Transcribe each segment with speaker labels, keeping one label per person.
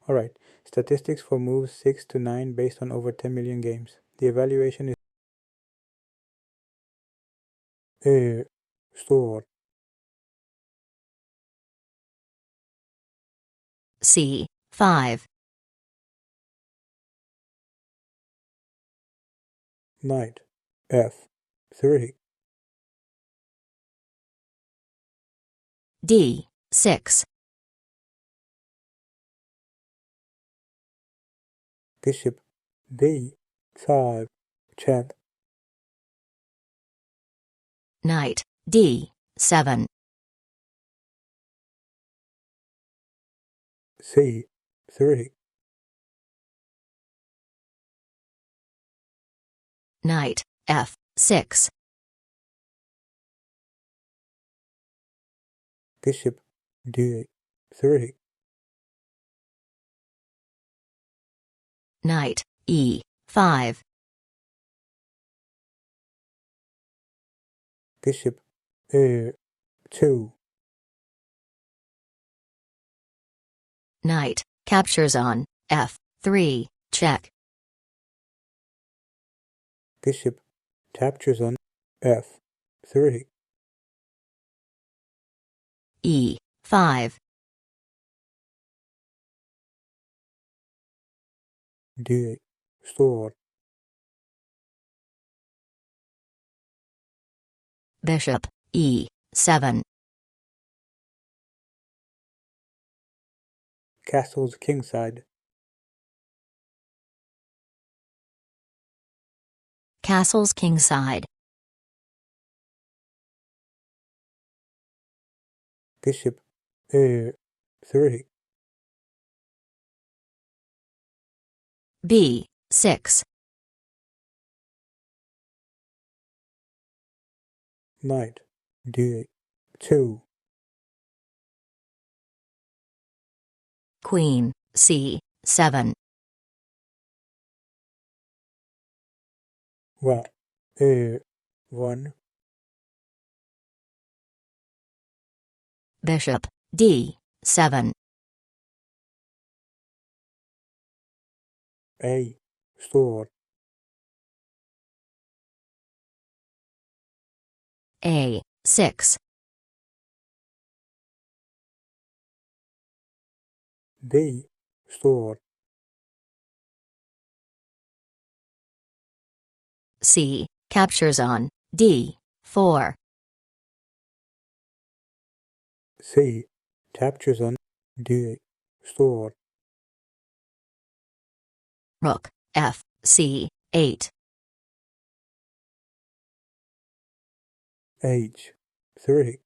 Speaker 1: Alright, statistics for moves 6 to 9 based on over 10 million games. The evaluation is store.
Speaker 2: C5.
Speaker 1: Knight F3.
Speaker 2: D6.
Speaker 1: Bishop B5 check.
Speaker 2: Knight D7.
Speaker 1: C3.
Speaker 2: Knight F6.
Speaker 1: Bishop D3.
Speaker 2: Knight E5.
Speaker 1: Bishop A2.
Speaker 2: Knight captures on F3 check.
Speaker 1: Bishop captures on F3.
Speaker 2: E5.
Speaker 1: D store.
Speaker 2: Bishop E7.
Speaker 1: Castle's kingside.
Speaker 2: Castle's kingside.
Speaker 1: Bishop A3.
Speaker 2: B6.
Speaker 1: Knight D2.
Speaker 2: Queen C7.
Speaker 1: Well, A1.
Speaker 2: Bishop D7.
Speaker 1: A store.
Speaker 2: A6.
Speaker 1: B store.
Speaker 2: C captures on D4.
Speaker 1: C captures on D store.
Speaker 2: Rook FC8.
Speaker 1: H3.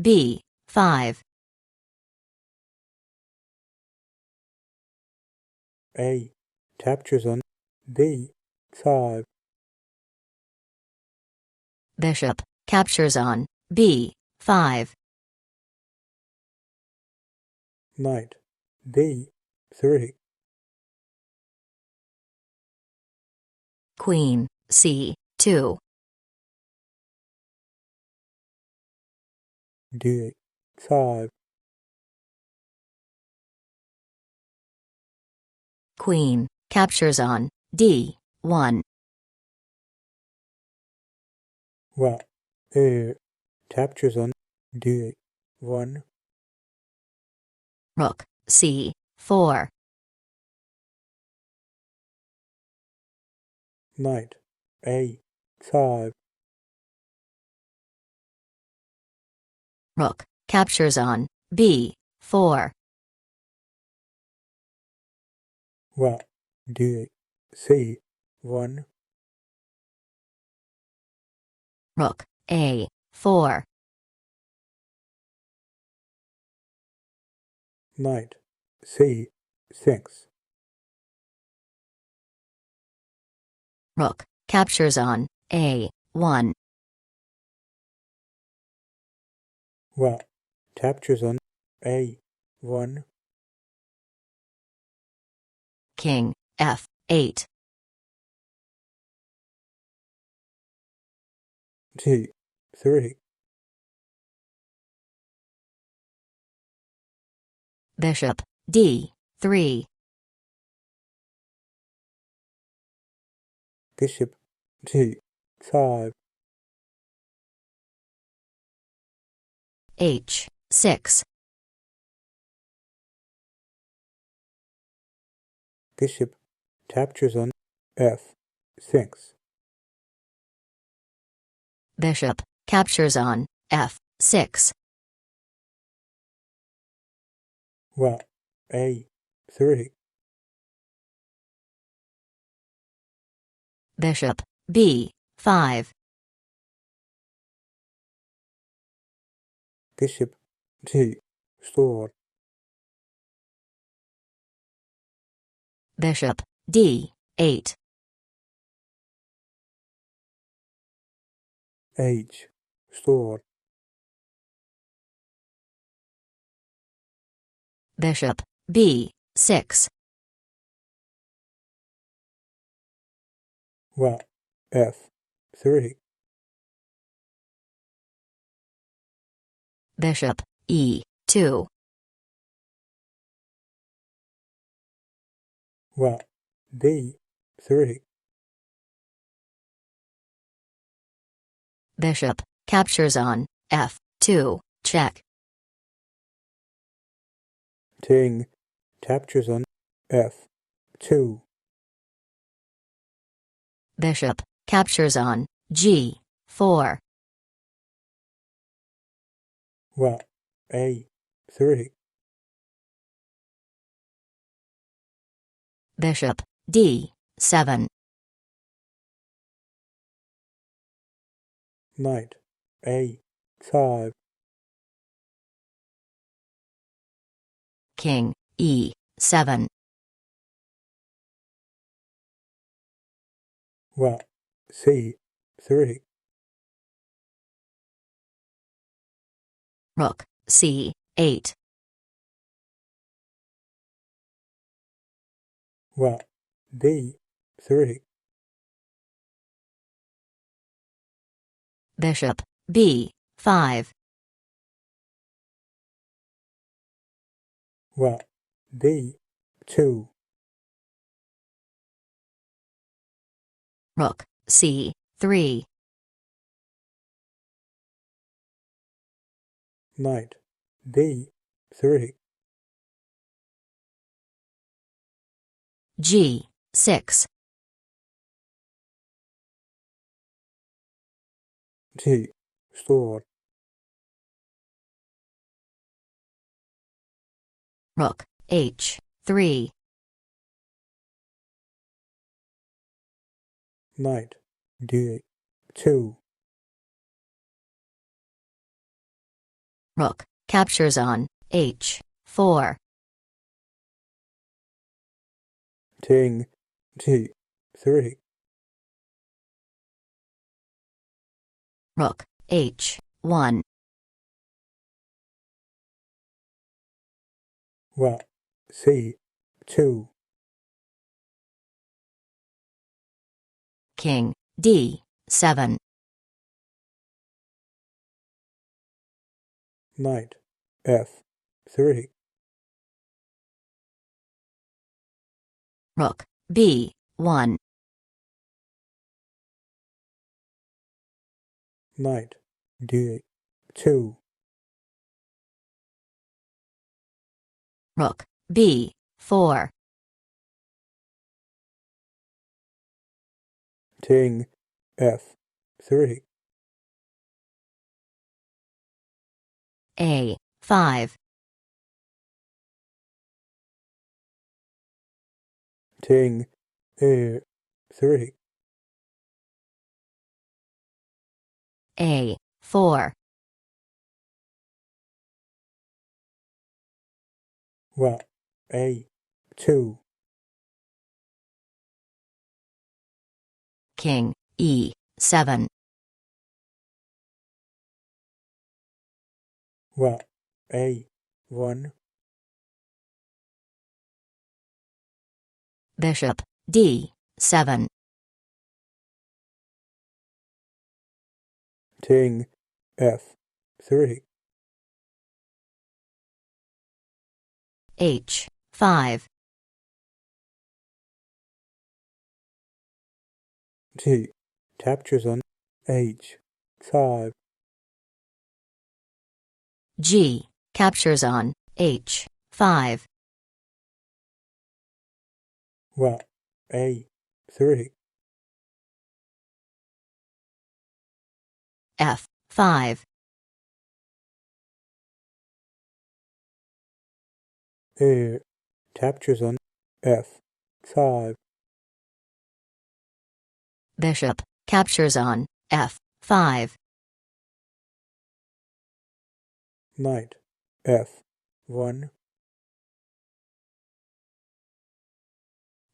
Speaker 2: B5.
Speaker 1: A captures on B5.
Speaker 2: Bishop captures on B5.
Speaker 1: Knight B3.
Speaker 2: Queen C2.
Speaker 1: D5.
Speaker 2: Queen captures on D1.
Speaker 1: Well, A captures on D1.
Speaker 2: Rook C4.
Speaker 1: Knight A5.
Speaker 2: Rook captures on B4.
Speaker 1: Well, D1.
Speaker 2: Rook A4.
Speaker 1: Knight C6.
Speaker 2: Rook captures on A1.
Speaker 1: Well, captures on A1.
Speaker 2: King F8.
Speaker 1: G3.
Speaker 2: Bishop D3.
Speaker 1: Bishop G5.
Speaker 2: H6.
Speaker 1: Bishop captures on F6.
Speaker 2: Bishop captures on F6.
Speaker 1: Rook A3.
Speaker 2: Bishop B5.
Speaker 1: Bishop G sword.
Speaker 2: Bishop D8.
Speaker 1: H sword.
Speaker 2: Bishop B6.
Speaker 1: Rook F3.
Speaker 2: Bishop E2.
Speaker 1: Rook B3.
Speaker 2: Bishop captures on F2. Check.
Speaker 1: King captures on F2.
Speaker 2: Bishop captures on G4.
Speaker 1: Rook A3.
Speaker 2: Bishop D7.
Speaker 1: Knight A5.
Speaker 2: King E7.
Speaker 1: Rook C3.
Speaker 2: Rook C8.
Speaker 1: Rook B3.
Speaker 2: Bishop B5.
Speaker 1: Rook B2.
Speaker 2: Rook C3.
Speaker 1: Knight B3.
Speaker 2: G6.
Speaker 1: G sword.
Speaker 2: Rook H3.
Speaker 1: Knight D2.
Speaker 2: Rook captures on H4.
Speaker 1: King G3.
Speaker 2: Rook H1.
Speaker 1: Rook C2.
Speaker 2: King D7.
Speaker 1: Knight F3.
Speaker 2: Rook B1.
Speaker 1: Knight D2.
Speaker 2: Rook B4.
Speaker 1: King F3.
Speaker 2: A5.
Speaker 1: King A3.
Speaker 2: A4.
Speaker 1: Rook A2.
Speaker 2: King E7.
Speaker 1: Rook A1.
Speaker 2: Bishop D7.
Speaker 1: King F3.
Speaker 2: H5.
Speaker 1: G captures on H5.
Speaker 2: G captures on H5.
Speaker 1: What? A3.
Speaker 2: F5.
Speaker 1: Air captures on F5.
Speaker 2: Bishop captures on F5.
Speaker 1: Knight F1.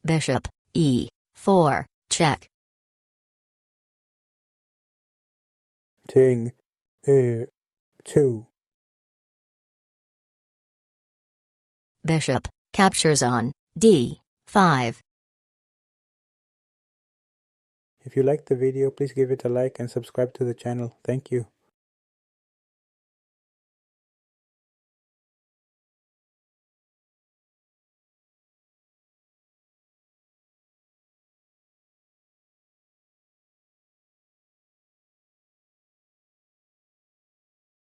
Speaker 2: Bishop E4 check.
Speaker 1: King A2.
Speaker 2: Bishop captures on D5.
Speaker 1: If you liked the video, please give it a like and subscribe to the channel. Thank you.